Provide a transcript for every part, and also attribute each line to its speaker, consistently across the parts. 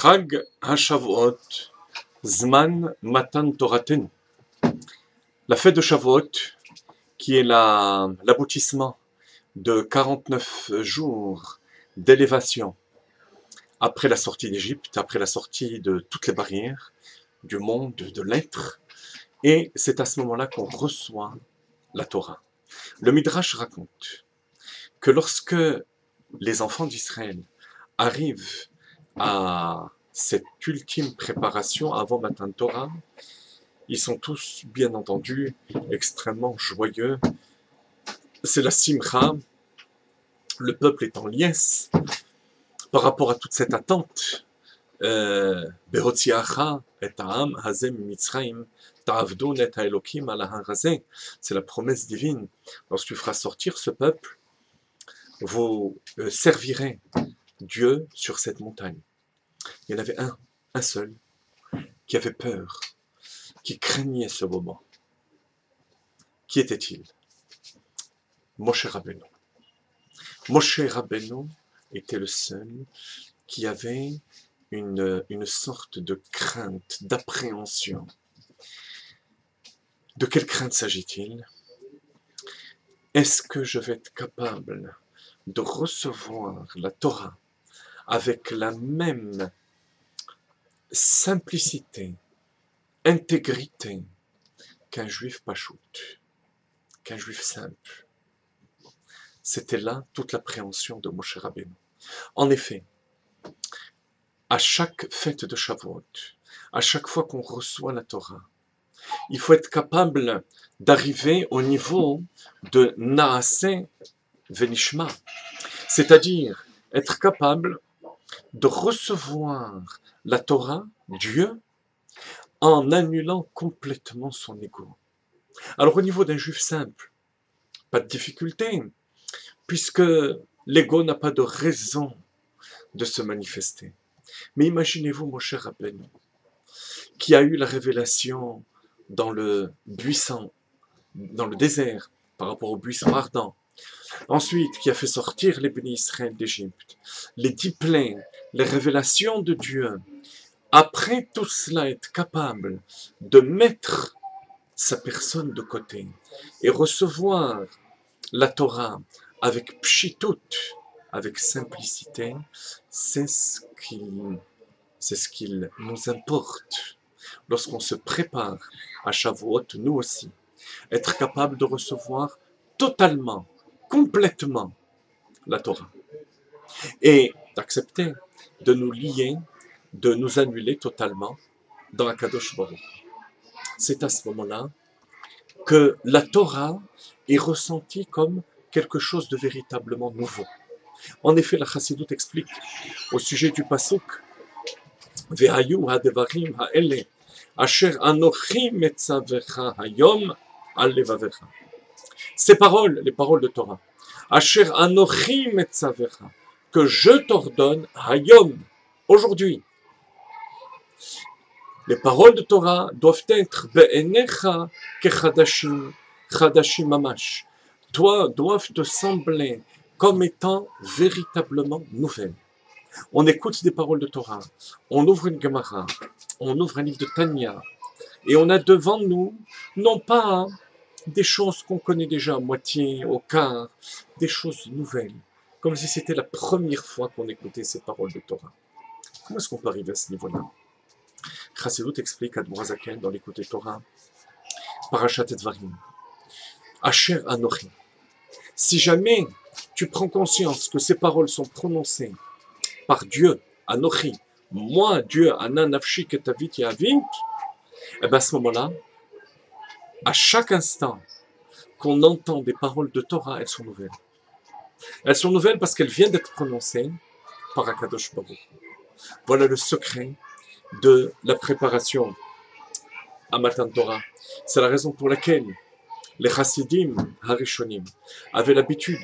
Speaker 1: Chag HaShavuot, Zman Matan Toratenu. La fête de Shavuot, qui est l'aboutissement de 49 jours d'élévation après la sortie d'Égypte, après la sortie de toutes les barrières du monde, de l'être, et c'est à ce moment-là qu'on reçoit la Torah. Le Midrash raconte que lorsque les enfants d'Israël arrivent à cette ultime préparation avant Matan Torah, ils sont tous, bien entendu, extrêmement joyeux. C'est la simcha, le peuple est en liesse par rapport à toute cette attente. Behotsiacha et Ta'am Hazem Mitzrayim Ta'avdun et Elokim ala Harazeh. C'est la promesse divine. Lorsque tu feras sortir ce peuple, vous servirez Dieu sur cette montagne. Il y en avait un seul, qui avait peur, qui craignait ce moment. Qui était-il? Moshe Rabbeinu. Moshe Rabbeinu était le seul qui avait une sorte de crainte, d'appréhension. De quelle crainte s'agit-il? Est-ce que je vais être capable de recevoir la Torah avec la même simplicité, intégrité qu'un juif pachout, qu'un juif simple? C'était là toute l'appréhension de Moshe Rabbeinu. En effet, à chaque fête de Shavuot, à chaque fois qu'on reçoit la Torah, il faut être capable d'arriver au niveau de Naaseh Venishma, c'est-à-dire être capable de recevoir la Torah, Dieu, en annulant complètement son ego. Alors au niveau d'un juif simple, pas de difficulté, puisque l'ego n'a pas de raison de se manifester. Mais imaginez-vous Moshe Rabbeinu, qui a eu la révélation dans le buisson, dans le désert, par rapport au buisson ardent. Ensuite, qui a fait sortir les bénis Israël d'Égypte, les 10 plaies, les révélations de Dieu. Après tout cela, être capable de mettre sa personne de côté et recevoir la Torah avec pshitut, avec simplicité, c'est ce qu'il nous importe lorsqu'on se prépare à Shavuot, nous aussi. Être capable de recevoir totalement, complètement la Torah. Et d'accepter de nous lier, de nous annuler totalement dans la Kadosh Baruch. C'est à ce moment-là que la Torah est ressentie comme quelque chose de véritablement nouveau. En effet, la Chassidut explique au sujet du pasuk Vehayu hadevarim ha'ele asher anochi metzavecha hayom al levavecha. Ces paroles, les paroles de Torah, asher anochi metzavecha, que je t'ordonne hayom, aujourd'hui. Les paroles de Torah doivent être be'enecha kechadashim, chadashim mamash. Toi, doivent te sembler comme étant véritablement nouvelles. On écoute des paroles de Torah, on ouvre une Gemara, on ouvre un livre de Tanya, et on a devant nous, non pas des choses qu'on connaît déjà à moitié, au quart, des choses nouvelles, comme si c'était la première fois qu'on écoutait ces paroles de Torah. Comment est-ce qu'on peut arriver à ce niveau-là? Chassidut explique à Dmorazaken dans l'écoute de Torah, Parashat Dvarim, Asher Anochi. Si jamais tu prends conscience que ces paroles sont prononcées par Dieu, Anochi, moi, Dieu, Ana Nafshi Ketavit Yavint, et bien à ce moment-là, à chaque instant qu'on entend des paroles de Torah, elles sont nouvelles. Elles sont nouvelles parce qu'elles viennent d'être prononcées par Akadosh Baruch. Voilà le secret de la préparation à Matan Torah. C'est la raison pour laquelle les Chassidim Harishonim avaient l'habitude,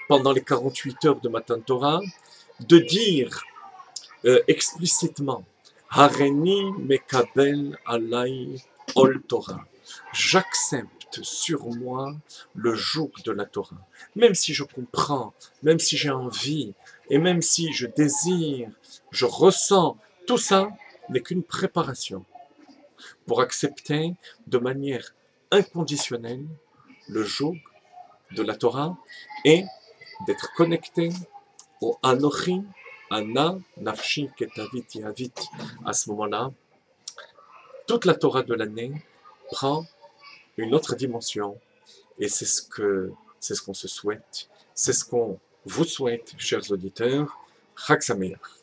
Speaker 1: pendant les 48 heures de Matan Torah, de dire explicitement Hareni mekabel alay ol Torah. J'accepte sur moi le joug de la Torah. Même si je comprends, même si j'ai envie, et même si je désire, je ressens Tout ça n'est qu'une préparation pour accepter de manière inconditionnelle le joug de la Torah et d'être connecté au Anochi, Ana, Nafshi, Ketavit, Yavit. À ce moment-là, toute la Torah de l'année prend une autre dimension et c'est ce qu'on se souhaite, c'est ce qu'on vous souhaite, chers auditeurs. Chag Sameach.